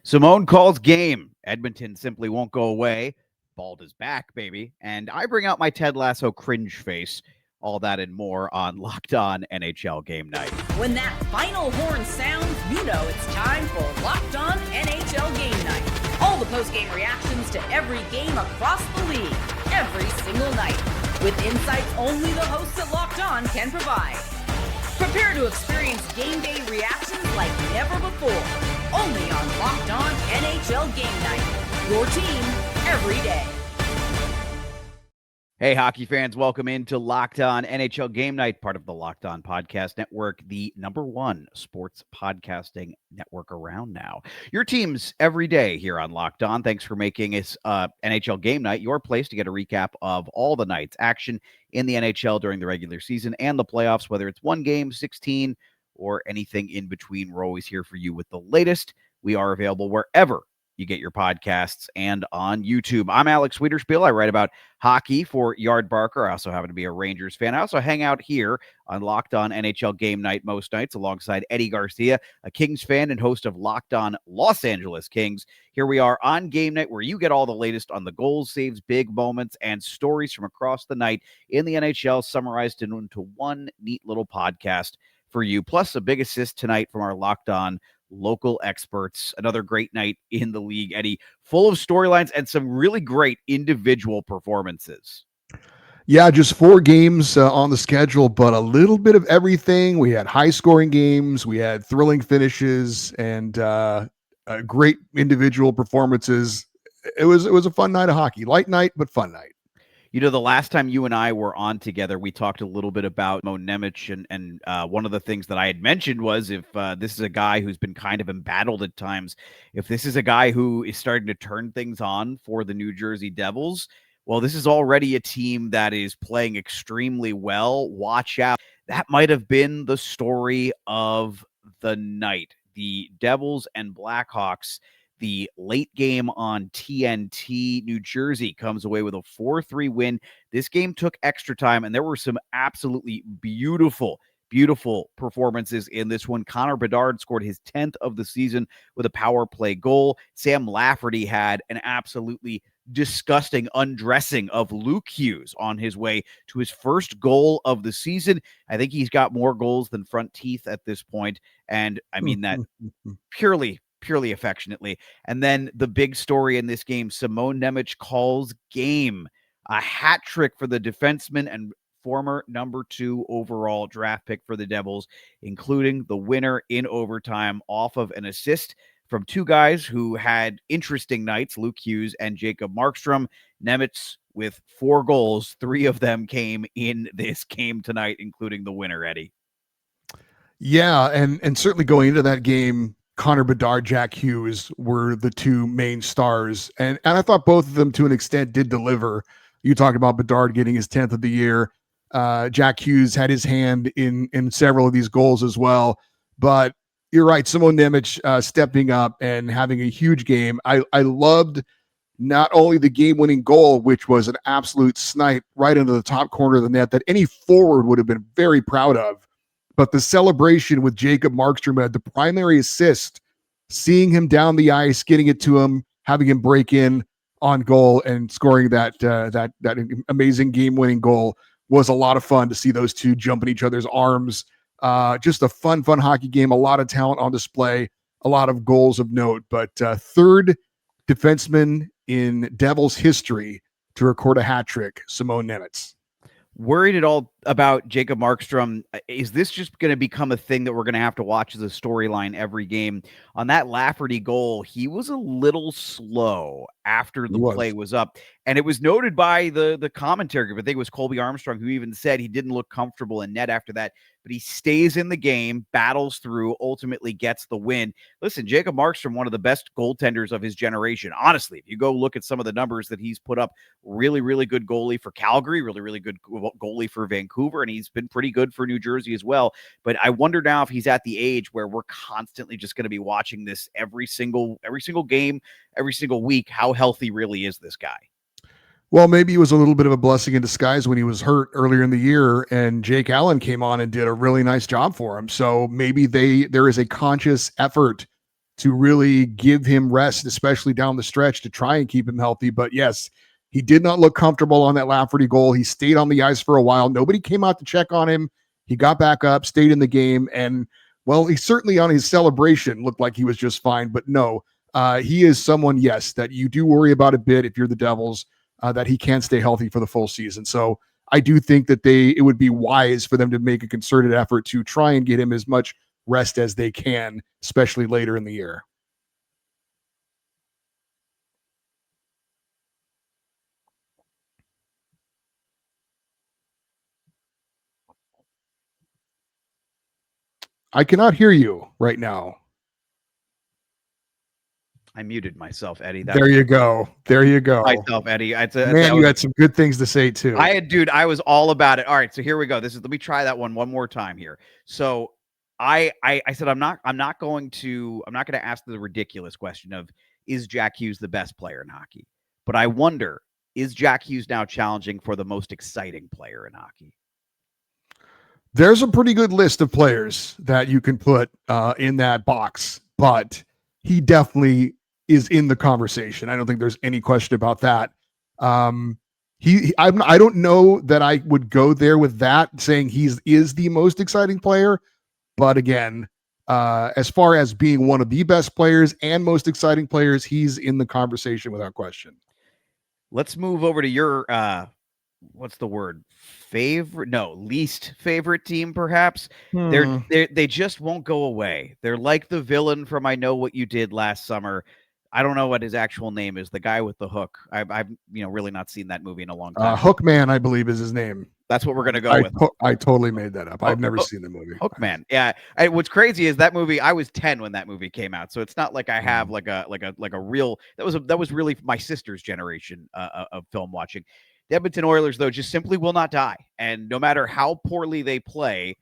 Simone calls game. Edmonton simply won't go away. Bald is back, baby. And I bring out my Ted Lasso cringe face. All that and more on Locked On NHL Game Night. When that final horn sounds, you know it's time for Locked On NHL Game Night. All the post-game reactions to every game across the league, every single night, with insights only the hosts at Locked On can provide. Prepare to experience game day reactions like never before. Only on Locked On NHL Game Night. Your team every day. Hey, hockey fans, welcome into Locked On NHL Game Night, part of the Locked On Podcast Network, the #1 sports podcasting network around now. Your teams every day here on Locked On. Thanks for making us NHL Game Night your place to get a recap of all the night's action in the NHL during the regular season and the playoffs, whether it's one game, 16, or anything in between. We're always here for you with the latest. We are available wherever you get your podcasts and on YouTube. I'm Alex Wiederspiel. I write about hockey for Yard Barker. I also happen to be a Rangers fan. I also hang out here on Locked On NHL Game Night most nights alongside Eddie Garcia, a Kings fan and host of Locked On Los Angeles Kings. Here we are on Game Night, where you get all the latest on the goals, saves, big moments, and stories from across the night in the NHL, summarized into one neat little podcast for you. Plus a big assist tonight from our Locked On local experts. Another great night in the league, Eddie, full of storylines and some really great individual performances. Yeah, just 4 games on the schedule, but a little bit of everything. We had high-scoring games, we had thrilling finishes, and great individual performances. It was a fun night of hockey. Light night, but fun night. You know, the last time you and I were on together, we talked a little bit about Nemec, and one of the things that I had mentioned was if this is a guy who's been kind of embattled at times, if this is a guy who is starting to turn things on for the New Jersey Devils, well, this is already a team that is playing extremely well. Watch out. That might have been the story of the night. The Devils and Blackhawks. The late game on TNT, New Jersey comes away with a 4-3 win. This game took extra time, and there were some absolutely beautiful performances in this one. Connor Bedard scored his 10th of the season with a power play goal. Sam Lafferty had an absolutely disgusting undressing of Luke Hughes on his way to his first goal of the season. I think he's got more goals than front teeth at this point, and I mean that purely affectionately. And then the big story in this game, Simone Nemec calls game. A hat trick for the defenseman and former #2 overall draft pick for the Devils, including the winner in overtime off of an assist from 2 guys who had interesting nights, Luke Hughes and Jacob Markstrom. Nemec with 4 goals. 3 of them came in this game tonight, including the winner, Eddie. Yeah, and certainly going into that game, Connor Bedard, Jack Hughes were the 2 main stars. And I thought both of them, to an extent, did deliver. You talked about Bedard getting his 10th of the year. Jack Hughes had his hand in several of these goals as well. But you're right, Simone Nemec stepping up and having a huge game. I loved not only the game-winning goal, which was an absolute snipe right into the top corner of the net that any forward would have been very proud of, but the celebration with Jacob Markstrom at the primary assist, seeing him down the ice, getting it to him, having him break in on goal and scoring that amazing game-winning goal was a lot of fun to see those 2 jump in each other's arms. Just a fun hockey game, a lot of talent on display, a lot of goals of note, but 3rd defenseman in Devils history to record a hat trick, Simone Nemec. Worried at all about Jacob Markstrom? Is this just going to become a thing that we're going to have to watch as a storyline every game? On that Lafferty goal, he was a little slow after the play was up. And it was noted by the commentary. I think it was Colby Armstrong who even said he didn't look comfortable in net after that. But he stays in the game, battles through, ultimately gets the win. Listen, Jacob Markstrom, one of the best goaltenders of his generation. Honestly, if you go look at some of the numbers that he's put up, really good goalie for Calgary, really good goalie for Vancouver, and he's been pretty good for New Jersey as well. But I wonder now if he's at the age where we're constantly just going to be watching this every single game, every single week. How healthy really is this guy? Well, maybe it was a little bit of a blessing in disguise when he was hurt earlier in the year and Jake Allen came on and did a really nice job for him. So maybe there is a conscious effort to really give him rest, especially down the stretch, to try and keep him healthy. But yes, he did not look comfortable on that Lafferty goal. He stayed on the ice for a while. Nobody came out to check on him. He got back up, stayed in the game, and well, he certainly on his celebration looked like he was just fine. But no, he is someone, yes, that you do worry about a bit if you're the Devils, that he can't stay healthy for the full season. So I do think that it would be wise for them to make a concerted effort to try and get him as much rest as they can, especially later in the year. I cannot hear you right now. I muted myself, Eddie. There you go. There you go. Myself, Eddie. Man, you had some good things to say too. Dude, I was all about it. All right, so here we go. Let me try that one more time here. So I said I'm not going to ask the ridiculous question of, is Jack Hughes the best player in hockey? But I wonder, is Jack Hughes now challenging for the most exciting player in hockey? There's a pretty good list of players that you can put in that box, but he definitely is in the conversation. I don't think there's any question about that. I don't know that I would go there with that, saying is the most exciting player. But again, as far as being one of the best players and most exciting players, he's in the conversation without question. Let's move over to your what's the word? Least favorite team, perhaps. They just won't go away. They're like the villain from I Know What You Did Last Summer. I don't know what his actual name is. The guy with the hook. I've really not seen that movie in a long time. Hookman, I believe, is his name. That's what we're gonna go with. I totally made that up. I've never seen the movie. Hookman. Yeah. What's crazy is that movie. I was 10 when that movie came out, so it's not like I have like a real. That was really my sister's generation of film watching. The Edmonton Oilers, though, just simply will not die, and no matter how poorly they play,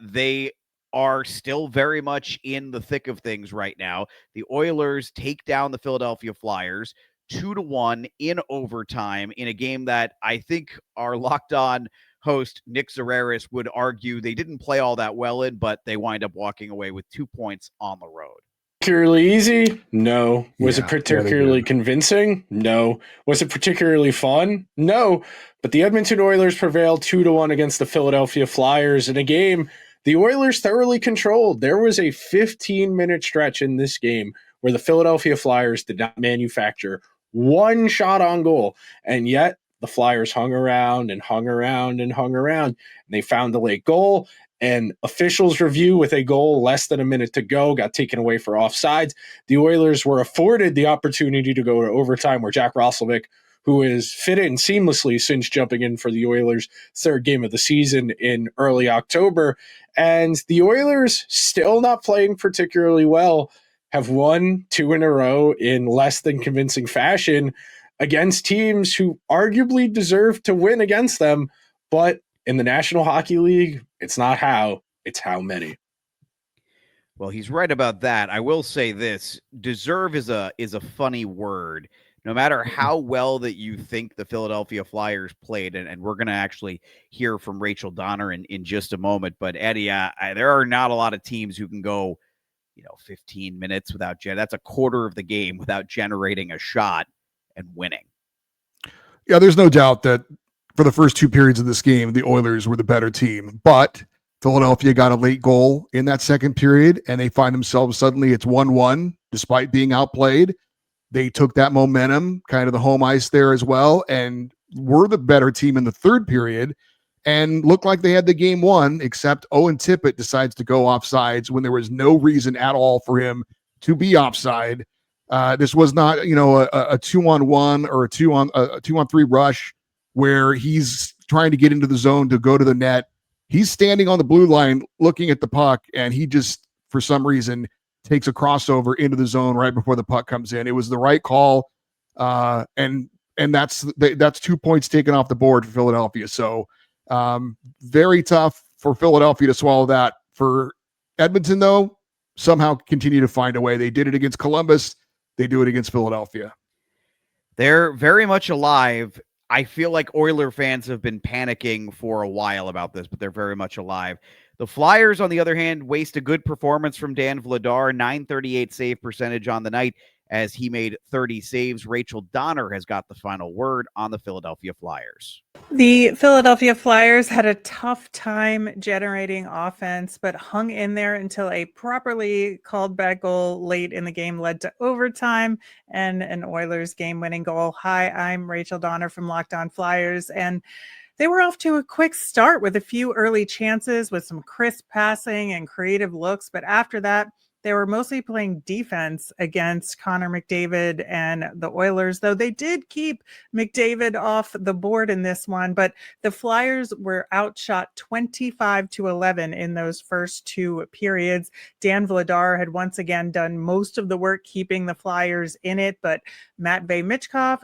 they are still very much in the thick of things right now. The Oilers take down the Philadelphia Flyers 2-1 in overtime in a game that I think our Locked On host Nick Zararis would argue they didn't play all that well in, but they wind up walking away with 2 points on the road. Particularly easy? No. Was it particularly convincing? No. Was it particularly fun? No. But the Edmonton Oilers prevailed 2-1 against the Philadelphia Flyers in a game the Oilers thoroughly controlled. There was a 15-minute stretch in this game where the Philadelphia Flyers did not manufacture one shot on goal, and yet the Flyers hung around and hung around and hung around, and they found the late goal. And officials' review with a goal less than a minute to go got taken away for offsides. The Oilers were afforded the opportunity to go to overtime, where Jack Roslovic, who has fit in seamlessly since jumping in for the Oilers' third game of the season in early October. And the Oilers, still not playing particularly well, have won 2 in a row in less than convincing fashion against teams who arguably deserve to win against them, but in the National Hockey League, it's not how, it's how many. Well, he's right about that. I will say this: deserve is a funny word. No matter how well that you think the Philadelphia Flyers played, and we're going to actually hear from Rachel Donner in just a moment. But Eddie, there are not a lot of teams who can go, 15 minutes without that's a quarter of the game without generating a shot and winning. Yeah, there's no doubt that for the first 2 periods of this game, the Oilers were the better team, but Philadelphia got a late goal in that second period, and they find themselves suddenly it's 1-1 despite being outplayed. They took that momentum, kind of the home ice there as well, and were the better team in the third period and looked like they had the game won, except Owen Tippett decides to go offsides when there was no reason at all for him to be offside. This was not, a 2-on-1 or a 2-on-3 rush where he's trying to get into the zone to go to the net. He's standing on the blue line looking at the puck, and he just, for some reason, takes a crossover into the zone right before the puck comes in. It was the right call, and that's 2 points taken off the board for Philadelphia. So very tough for Philadelphia to swallow that. For Edmonton, though, somehow continue to find a way. They did it against Columbus. They do it against Philadelphia. They're very much alive. I feel like Oiler fans have been panicking for a while about this, but they're very much alive. The Flyers, on the other hand, waste a good performance from Dan Vladar, .938 save percentage on the night as he made 30 saves. Rachel Donner has got the final word on the Philadelphia Flyers. The Philadelphia Flyers had a tough time generating offense, but hung in there until a properly called back goal late in the game led to overtime and an Oilers game-winning goal. Hi, I'm Rachel Donner from Locked On Flyers, and they were off to a quick start with a few early chances with some crisp passing and creative looks, but after that, they were mostly playing defense against Connor McDavid and the Oilers, though they did keep McDavid off the board in this one. But the Flyers were outshot 25-11 in those first two periods. Dan Vladar had once again done most of the work keeping the Flyers in it, but Matvei Michkov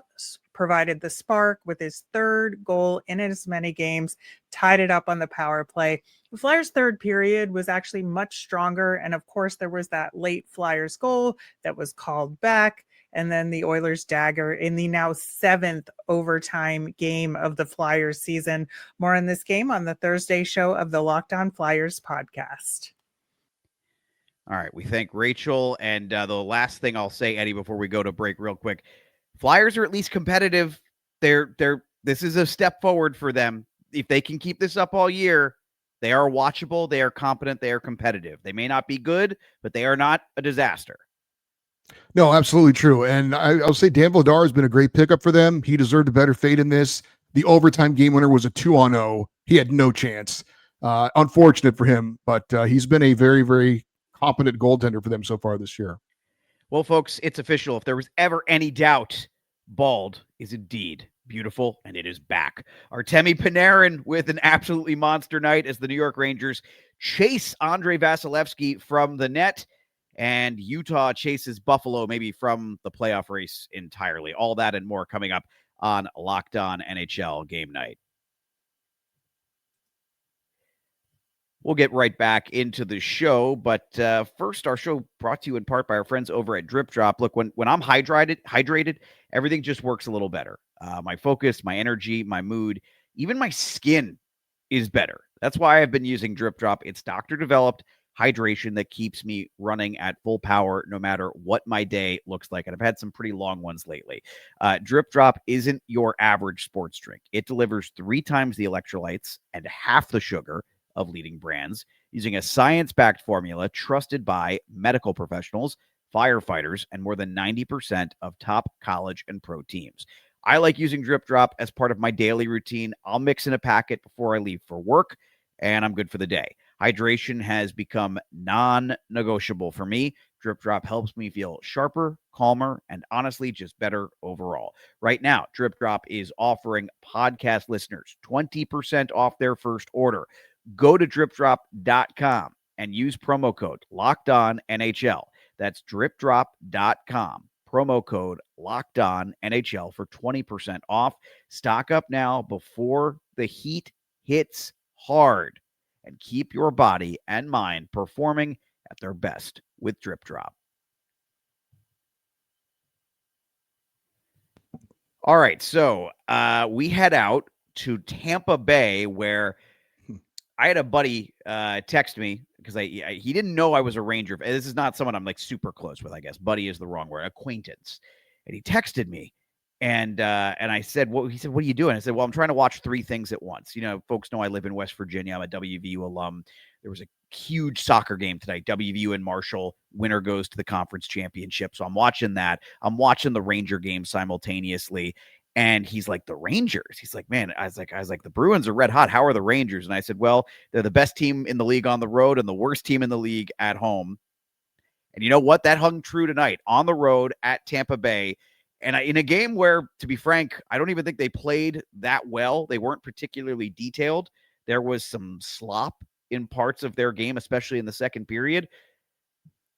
provided the spark with his third goal in as many games, tied it up on the power play. The Flyers' third period was actually much stronger. And of course, there was that late Flyers goal that was called back. And then the Oilers dagger in the now 7th overtime game of the Flyers season. More on this game on the Thursday show of the Locked On Flyers podcast. All right. We thank Rachel. And the last thing I'll say, Eddie, before we go to break real quick, Flyers are at least competitive. This is a step forward for them. If they can keep this up all year, they are watchable, they are competent, they are competitive. They may not be good, but they are not a disaster. No, absolutely true. And I'll say Dan Vladar has been a great pickup for them. He deserved a better fate in this. The overtime game winner was a 2-0. He had no chance. Unfortunate for him, but he's been a very, very competent goaltender for them so far this year. Well, folks, it's official. If there was ever any doubt, Bald is indeed beautiful, and it is back. Artemi Panarin with an absolutely monster night as the New York Rangers chase Andrei Vasilevsky from the net, and Utah chases Buffalo maybe from the playoff race entirely. All that and more coming up on Locked On NHL Game Night. We'll get right back into the show, but first, our show brought to you in part by our friends over at Drip Drop. Look, when I'm hydrated, everything just works a little better. My focus, my energy, my mood, even my skin is better. That's why I've been using Drip Drop. It's doctor-developed hydration that keeps me running at full power no matter what my day looks like. And I've had some pretty long ones lately. Drip Drop isn't your average sports drink. It delivers 3 times the electrolytes and half the sugar of leading brands using a science-backed formula trusted by medical professionals, firefighters, and more than 90% of top college and pro teams. I like using Drip Drop as part of my daily routine. I'll mix in a packet before I leave for work, and I'm good for the day. Hydration has become non-negotiable for me. Drip Drop helps me feel sharper, calmer, and honestly just better overall. Right now, Drip Drop is offering podcast listeners 20% off their first order. Go to dripdrop.com and use promo code LOCKEDONNHL. That's dripdrop.com. Promo code LOCKEDONNHL for 20% off. Stock up now before the heat hits hard, and keep your body and mind performing at their best with Drip Drop. All right, so we head out to Tampa Bay, where I had a buddy text me because he didn't know I was a Ranger. This is not someone I'm like super close with, I guess. Buddy is the wrong word. Acquaintance. And he texted me, and I said, "Well," he said, "What are you doing?" I said, "Well, I'm trying to watch 3 things at once." You know, folks know I live in West Virginia. I'm a WVU alum. There was a huge soccer game tonight. WVU and Marshall. Winner goes to the conference championship. So I'm watching that. I'm watching the Ranger game simultaneously. And he's like, the Rangers. He's like, man, I was like, the Bruins are red hot. How are the Rangers? And I said, well, they're the best team in the league on the road and the worst team in the league at home. And you know what? That hung true tonight on the road at Tampa Bay. And in a game where, to be frank, I don't even think they played that well. They weren't particularly detailed. There was some slop in parts of their game, especially in the second period.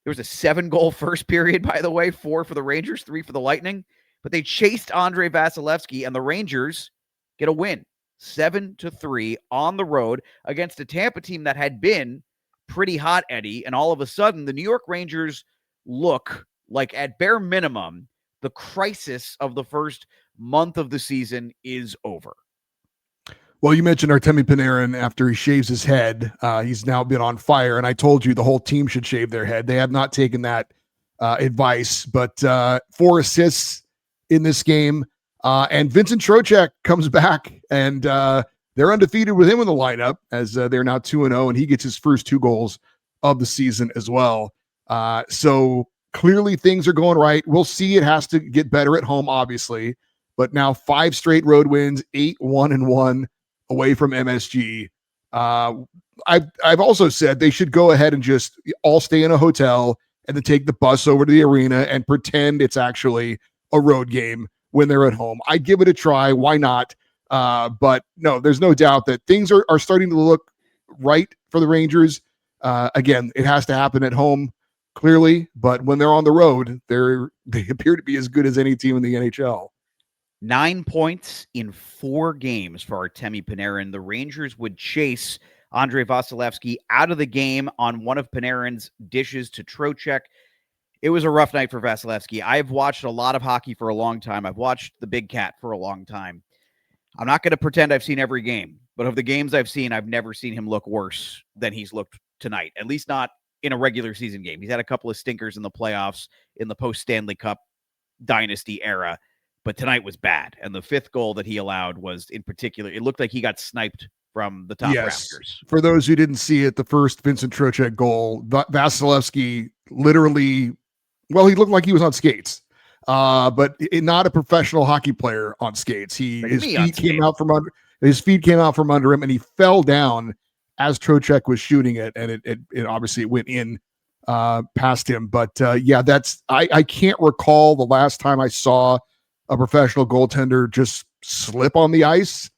There was a 7-goal first period, by the way, 4 for the Rangers, 3 for the Lightning. But they chased Andrei Vasilevsky, and the Rangers get a win, 7-3 on the road against a Tampa team that had been pretty hot, Eddie. And all of a sudden, the New York Rangers look like, at bare minimum, the crisis of the first month of the season is over. Well, you mentioned Artemi Panarin after he shaves his head. He's now been on fire, and I told you the whole team should shave their head. They have not taken that advice, but 4 assists in this game. And Vincent Trocheck comes back, and they're undefeated with him in the lineup as they're now 2-0, and he gets his first 2 goals of the season as well. So clearly things are going right. We'll see. It has to get better at home, obviously, but now 5 straight road wins, 8-1-1 away from MSG. I've also said they should go ahead and just all stay in a hotel and then take the bus over to the arena and pretend it's actually a road game when they're at home. I'd give it a try. Why not? But no, there's no doubt that things are starting to look right for the Rangers. Again, it has to happen at home, clearly, but when they're on the road, they appear to be as good as any team in the NHL. 9 points in 4 games for Artemi Panarin. The Rangers would chase Andrei Vasilevsky out of the game on one of Panarin's dishes to Trocheck. It was a rough night for Vasilevsky. I've watched a lot of hockey for a long time. I've watched the Big Cat for a long time. I'm not going to pretend I've seen every game, but of the games I've seen, I've never seen him look worse than he's looked tonight, at least not in a regular season game. He's had a couple of stinkers in the playoffs in the post-Stanley Cup dynasty era, but tonight was bad. And the 5th goal that he allowed was, in particular, it looked like he got sniped from the top rafters. For those who didn't see it, the first Vincent Trocheck goal, Vasilevsky literally, well, he looked like he was on skates, but not a professional hockey player on skates. His feet came out from under him, and he fell down as Trocheck was shooting it, and it obviously went in past him. But I can't recall the last time I saw a professional goaltender just slip on the ice,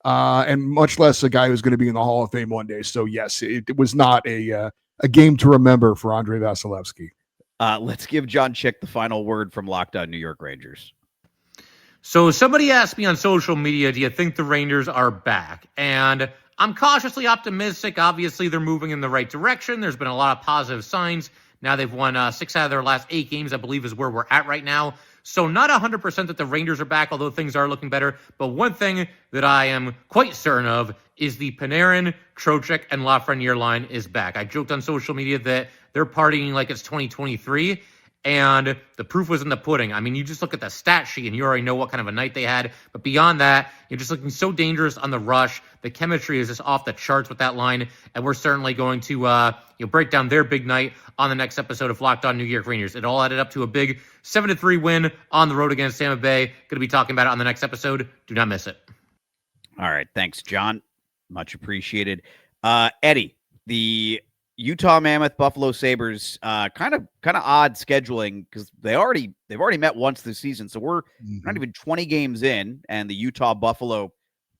and much less a guy who's going to be in the Hall of Fame one day. So yes, it was not a game to remember for Andrei Vasilevsky. Let's give John Chick the final word from Locked On New York Rangers. So somebody asked me on social media, do you think the Rangers are back? And I'm cautiously optimistic. Obviously, they're moving in the right direction. There's been a lot of positive signs. Now they've won 6 out of their last 8 games, I believe is where we're at right now. So not 100% that the Rangers are back, although things are looking better. But one thing that I am quite certain of is the Panarin, Trocheck, and Lafreniere line is back. I joked on social media that they're partying like it's 2023. And the proof was in the pudding. I mean, you just look at the stat sheet and you already know what kind of a night they had. But beyond that, you're just looking so dangerous on the rush. The chemistry is just off the charts with that line. And we're certainly going to break down their big night on the next episode of Locked On New York Rangers. It all added up to a big 7-3 win on the road against Tampa Bay. Going to be talking about it on the next episode. Do not miss it. All right. Thanks, John. Much appreciated. Eddie, the Utah Mammoth Buffalo Sabres, kind of odd scheduling because they've already met once this season. So we're not even 20 games in, and the Utah Buffalo, I'm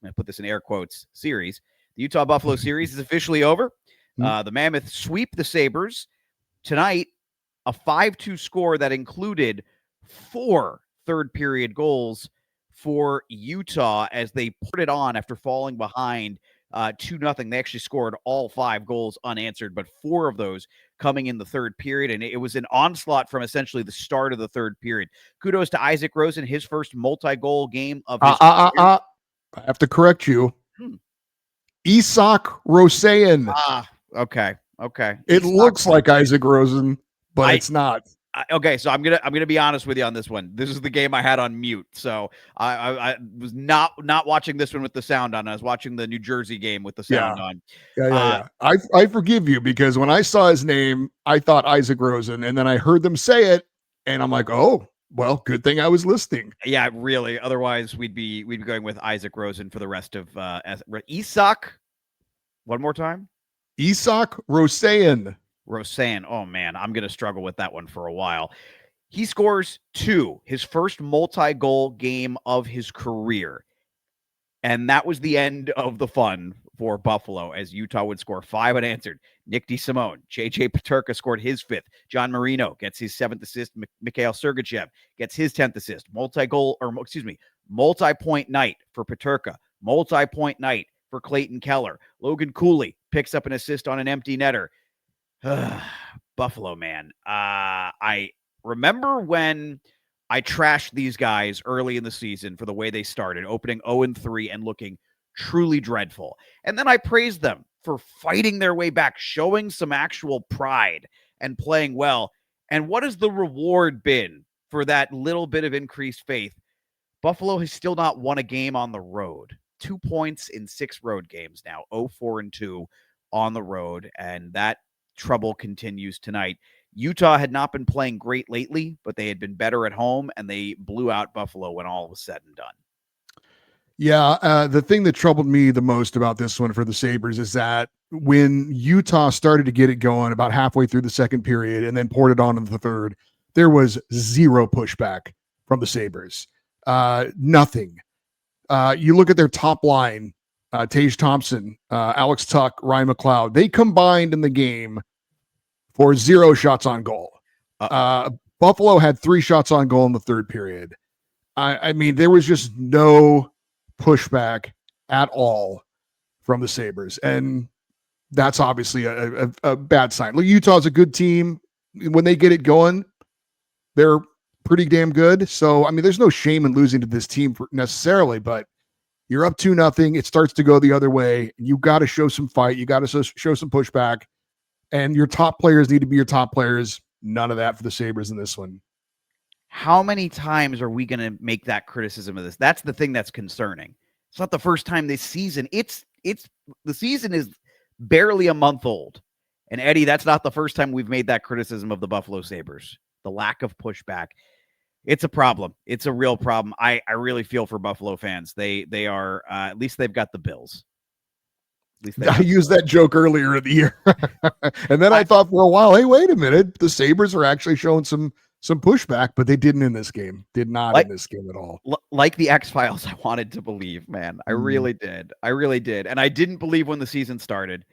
going to put this in air quotes, series. The Utah Buffalo series is officially over. The Mammoth sweep the Sabres tonight, a 5-2 score that included 4 third-period goals for Utah as they put it on after falling behind 2-0. They actually scored all 5 goals unanswered, but 4 of those coming in the third period. And it was an onslaught from essentially the start of the third period. Kudos to Isaac Rosen, his first multi-goal game of his career. I have to correct you. Isak Rosen. Okay. It looks like Isaac Rosen, but it's not. Okay, so I'm gonna be honest with you on this one. This is the game I had on mute, so I was not watching this one with the sound on. I was watching the New Jersey game with the sound on. Yeah. I forgive you because when I saw his name, I thought Isaac Rosen, and then I heard them say it, and I'm like, oh, well, good thing I was listening. Yeah, really. Otherwise, we'd be going with Isaac Rosen for the rest of Isak. One more time, Isak Rosen. Oh man, I'm going to struggle with that one for a while. He scores 2, his first multi-goal game of his career. And that was the end of the fun for Buffalo as Utah would score 5 unanswered. Nick DeSimone, JJ Peterka scored his 5th. John Marino gets his 7th assist. Mikhail Sergachev gets his 10th assist. Multi-point night for Peterka. Multi-point night for Clayton Keller. Logan Cooley picks up an assist on an empty netter. Buffalo, man. I remember when I trashed these guys early in the season for the way they started, opening 0-3 and looking truly dreadful. And then I praised them for fighting their way back, showing some actual pride and playing well. And what has the reward been for that little bit of increased faith? Buffalo has still not won a game on the road. 2 points in 6 road games now, 0-4-2 on the road, and that trouble continues tonight. Utah had not been playing great lately, but they had been better at home, and they blew out Buffalo when all was said and done. Yeah, the thing that troubled me the most about this one for the Sabres is that when Utah started to get it going about halfway through the second period and then poured it on in the third, there was zero pushback from the Sabres. Nothing. You look at their top line, Tage Thompson, Alex Tuck, Ryan McLeod, they combined in the game for 0 shots on goal. Buffalo had 3 shots on goal in the third period. I mean, there was just no pushback at all from the Sabres. And that's obviously a bad sign. Look, Utah's a good team. When they get it going, they're pretty damn good. So, I mean, there's no shame in losing to this team necessarily, but you're up 2-0. It starts to go the other way. You got to show some fight. You got to show some pushback. And your top players need to be your top players. None of that for the Sabres in this one. How many times are we going to make that criticism of this? That's the thing that's concerning. It's not the first time this season. It's the season is barely a month old. And Eddie, that's not the first time we've made that criticism of the Buffalo Sabres. The lack of pushback. It's a problem. It's a real problem. I really feel for Buffalo fans. They are at least they've got the Bills. I used that joke earlier in the year. And then I thought for a while, hey, wait a minute. The Sabres are actually showing some pushback, but they didn't in this game. Did not in this game at all. Like the X-Files, I wanted to believe, man. I really did. I really did. And I didn't believe when the season started.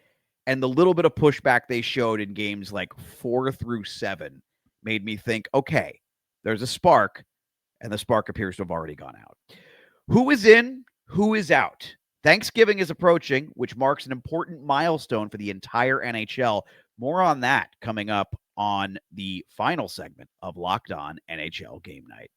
And the little bit of pushback they showed in games like 4 through 7 made me think, okay, there's a spark, and the spark appears to have already gone out. Who is in? Who is out? Thanksgiving is approaching, which marks an important milestone for the entire NHL. More on that coming up on the final segment of Locked On NHL Game Night.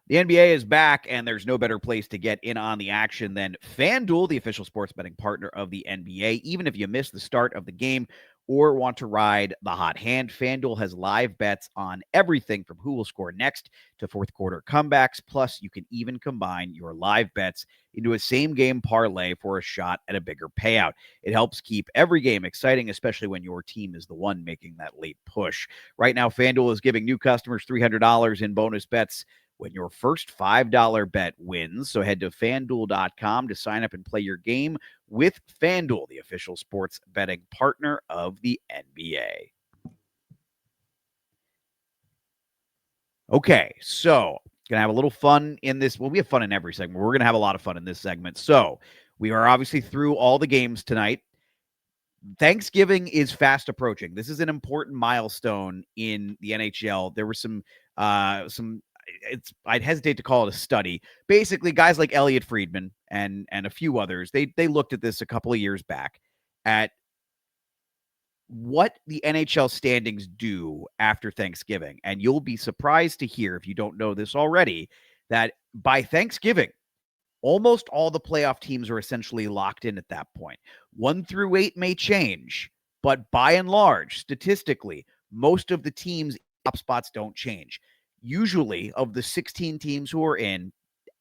The NBA is back, and there's no better place to get in on the action than FanDuel, the official sports betting partner of the NBA. Even if you miss the start of the game or want to ride the hot hand, FanDuel has live bets on everything from who will score next to fourth quarter comebacks. Plus, you can even combine your live bets into a same-game parlay for a shot at a bigger payout. It helps keep every game exciting, especially when your team is the one making that late push. Right now, FanDuel is giving new customers $300 in bonus bets when your first $5 bet wins. So head to FanDuel.com to sign up and play your game with FanDuel, the official sports betting partner of the NBA. Okay, so gonna have a little fun in this. Well, we have fun in every segment. We're gonna have a lot of fun in this segment. So we are obviously through all the games tonight. Thanksgiving is fast approaching. This is an important milestone in the NHL. There were some I'd hesitate to call it a study. Basically, guys like Elliot Friedman and a few others, they looked at this a couple of years back at what the NHL standings do after Thanksgiving. And you'll be surprised to hear, if you don't know this already, that by Thanksgiving, almost all the playoff teams are essentially locked in at that point. 1 through 8 may change, but by and large, statistically, most of the teams' top spots don't change. Usually, of the 16 teams who are in,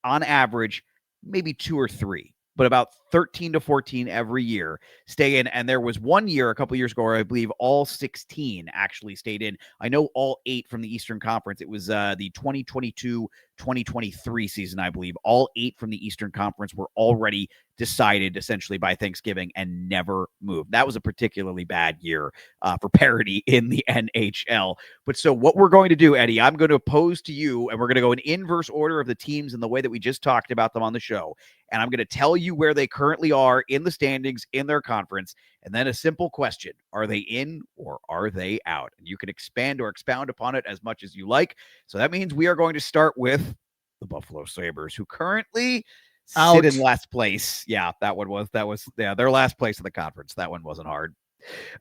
on average, maybe 2 or 3, but about 13 to 14 every year stay in. And there was one year, a couple years ago, where I believe all 16 actually stayed in. I know all 8 from the Eastern Conference. It was the 2022-2023 season, I believe. All 8 from the Eastern Conference were already decided essentially by Thanksgiving and never moved. That was a particularly bad year for parity in the NHL. But so what we're going to do, Eddie, I'm going to pose to you, and we're going to go in inverse order of the teams in the way that we just talked about them on the show. And I'm going to tell you where they currently are in the standings in their conference. And then a simple question: are they in or are they out? And you can expand or expound upon it as much as you like. So that means we are going to start with the Buffalo Sabres, who currently sit in last place. Yeah, that was their last place in the conference. That one wasn't hard.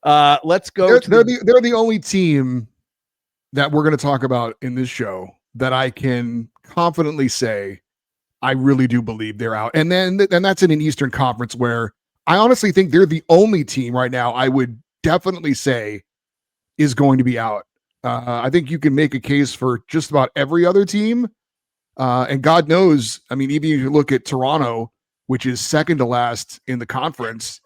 Let's go. They're the only team that we're going to talk about in this show that I can confidently say I really do believe they're out. And that's in an Eastern Conference where I honestly think they're the only team right now I would definitely say is going to be out. I think you can make a case for just about every other team. And God knows, I mean, even if you look at Toronto, which is second to last in the conference,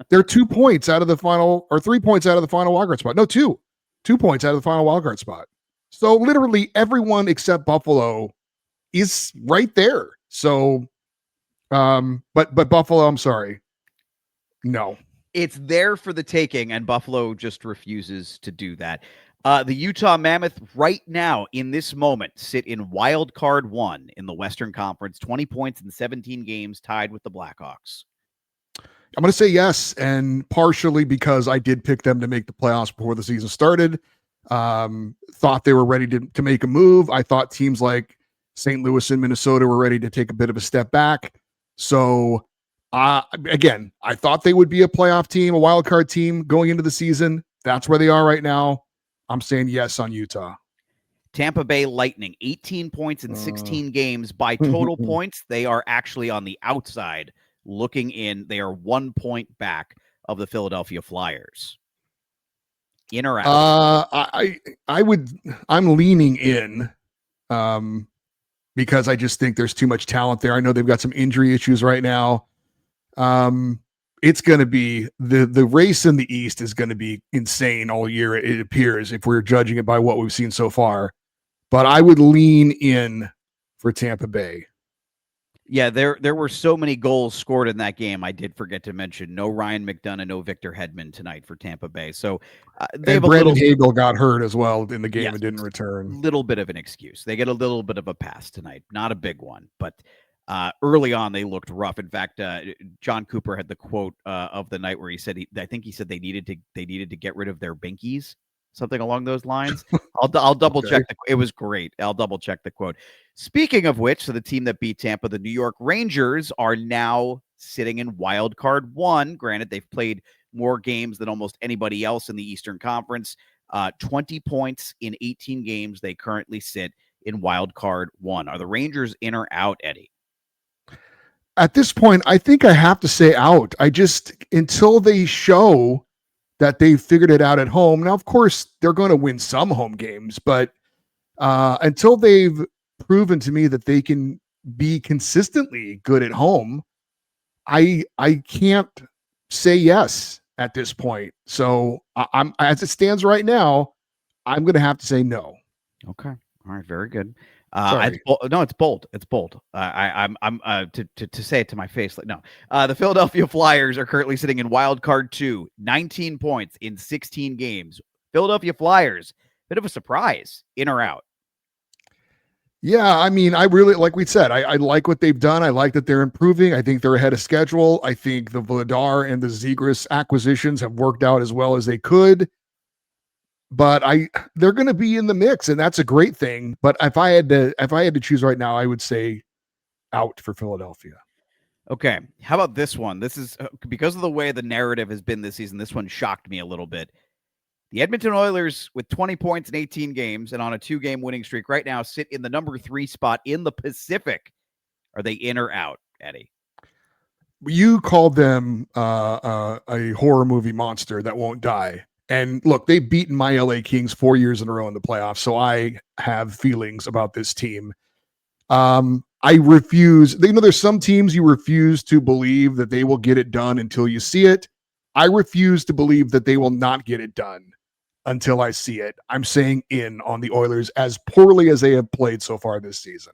they're 2 points out of the final, or 3 points out of the final wildcard spot. No, 2 points out of the final wildcard spot. So literally everyone except Buffalo is right there. So, but Buffalo, I'm sorry. No. It's there for the taking, and Buffalo just refuses to do that. The Utah Mammoth right now in this moment sit in wild card 1 in the Western Conference, 20 points in 17 games, tied with the Blackhawks. I'm going to say yes, and partially because I did pick them to make the playoffs before the season started. Thought they were ready to make a move. I thought teams like St. Louis and Minnesota were ready to take a bit of a step back. So, again, I thought they would be a playoff team, a wild card team going into the season. That's where they are right now. I'm saying yes on Utah. Tampa Bay Lightning, 18 points in 16 games. By total points, they are actually on the outside looking in. They are 1 point back of the Philadelphia Flyers. In or out? I'm leaning in because I just think there's too much talent there. I know they've got some injury issues right now. It's going to be the race in the East is going to be insane all year. It appears, if we're judging it by what we've seen so far, but I would lean in for Tampa Bay. Yeah, there were so many goals scored in that game. I did forget to mention no Ryan McDonough, no Victor Hedman tonight for Tampa Bay. So they have Brandon Hagel got hurt as well in the game and didn't return. Little bit of an excuse. They get a little bit of a pass tonight. Not a big one, but early on they looked rough. In fact, John Cooper had the quote of the night where he said I think he said they needed to get rid of their binkies. Something along those lines. I'll double check. It was great. I'll double check the quote. Speaking of which, so the team that beat Tampa, the New York Rangers, are now sitting in wild card 1. Granted, they've played more games than almost anybody else in the Eastern Conference. 20 points in 18 games. They currently sit in wild card 1. Are the Rangers in or out, Eddie? At this point, I think I have to say out. Until they show that they figured it out at home. Now, of course, they're going to win some home games, but until they've proven to me that they can be consistently good at home, I can't say yes at this point. So I'm as it stands right now, I'm going to have to say no. Okay. All right. Very good. It's bold. It's bold. I'm to say it to my face. Like, no, the Philadelphia Flyers are currently sitting in wild card 2, 19 points in 16 games. Philadelphia Flyers, bit of a surprise, in or out? Yeah, I mean, I really, like we said, I like what they've done. I like that they're improving. I think they're ahead of schedule. I think the Vladar and the Zegras acquisitions have worked out as well as they could. But they're going to be in the mix, and that's a great thing. But if I had to choose right now, I would say out for Philadelphia. Okay, how about this one? This is because of the way the narrative has been this season. This one shocked me a little bit. The Edmonton Oilers, with 20 points in 18 games and on a 2-game winning streak right now, sit in the number 3 spot in the Pacific. Are they in or out, Eddie? You called them a horror movie monster that won't die. And look, they've beaten my LA Kings 4 years in a row in the playoffs, so I have feelings about this team. I refuse. There's some teams you refuse to believe that they will get it done until you see it. I refuse to believe that they will not get it done until I see it. I'm saying in on the Oilers as poorly as they have played so far this season.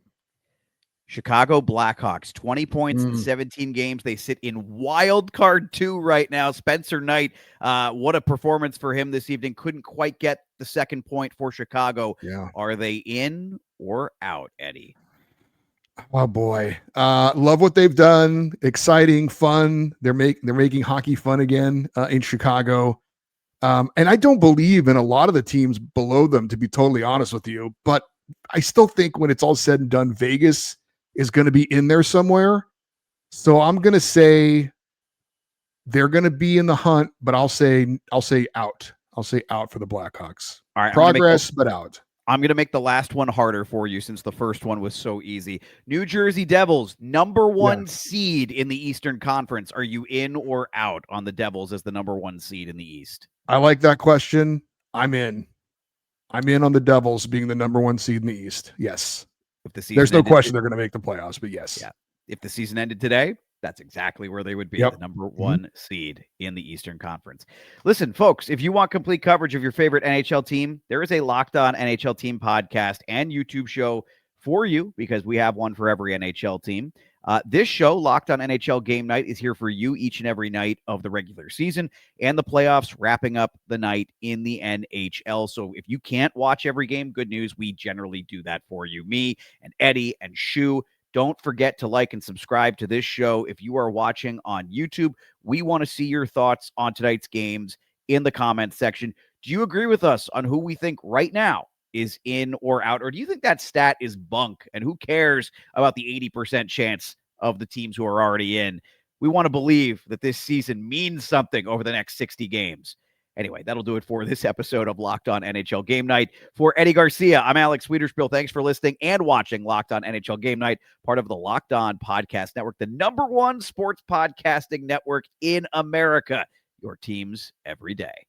Chicago Blackhawks, 20 points in 17 games. They sit in wild card 2 right now. Spencer Knight, what a performance for him this evening. Couldn't quite get the second point for Chicago. Yeah. Are they in or out, Eddie? Oh boy. Love what they've done. Exciting, fun. They're making hockey fun again in Chicago. And I don't believe in a lot of the teams below them, to be totally honest with you, but I still think when it's all said and done, Vegas is going to be in there somewhere. So I'm going to say they're going to be in the hunt, but I'll say out. I'll say out for the Blackhawks. All right. Progress, but out. I'm going to make the last one harder for you since the first one was so easy. New Jersey Devils, number one seed in the Eastern Conference. Are you in or out on the Devils as the number one seed in the East? I like that question. I'm in. I'm in on the Devils being the number one seed in the East. Yes. If the season There's no question they're going to make the playoffs, but yes. Yeah. If the season ended today, that's exactly where they would be, the number one seed in the Eastern Conference. Listen, folks, if you want complete coverage of your favorite NHL team, there is a Locked On NHL Team podcast and YouTube show for you because we have one for every NHL team. This show, Locked On NHL Game Night, is here for you each and every night of the regular season and the playoffs, wrapping up the night in the NHL. So if you can't watch every game, good news, we generally do that for you. Me and Eddie and Shu. Don't forget to like and subscribe to this show. If you are watching on YouTube, we want to see your thoughts on tonight's games in the comments section. Do you agree with us on who we think right now is in or out? Or do you think that stat is bunk? And who cares about the 80% chance of the teams who are already in? We want to believe that this season means something over the next 60 games. Anyway, that'll do it for this episode of Locked On NHL Game Night. For Eddie Garcia, I'm Alex Wiederspiel. Thanks for listening and watching Locked On NHL Game Night, part of the Locked On Podcast Network, the number one sports podcasting network in America. Your teams every day.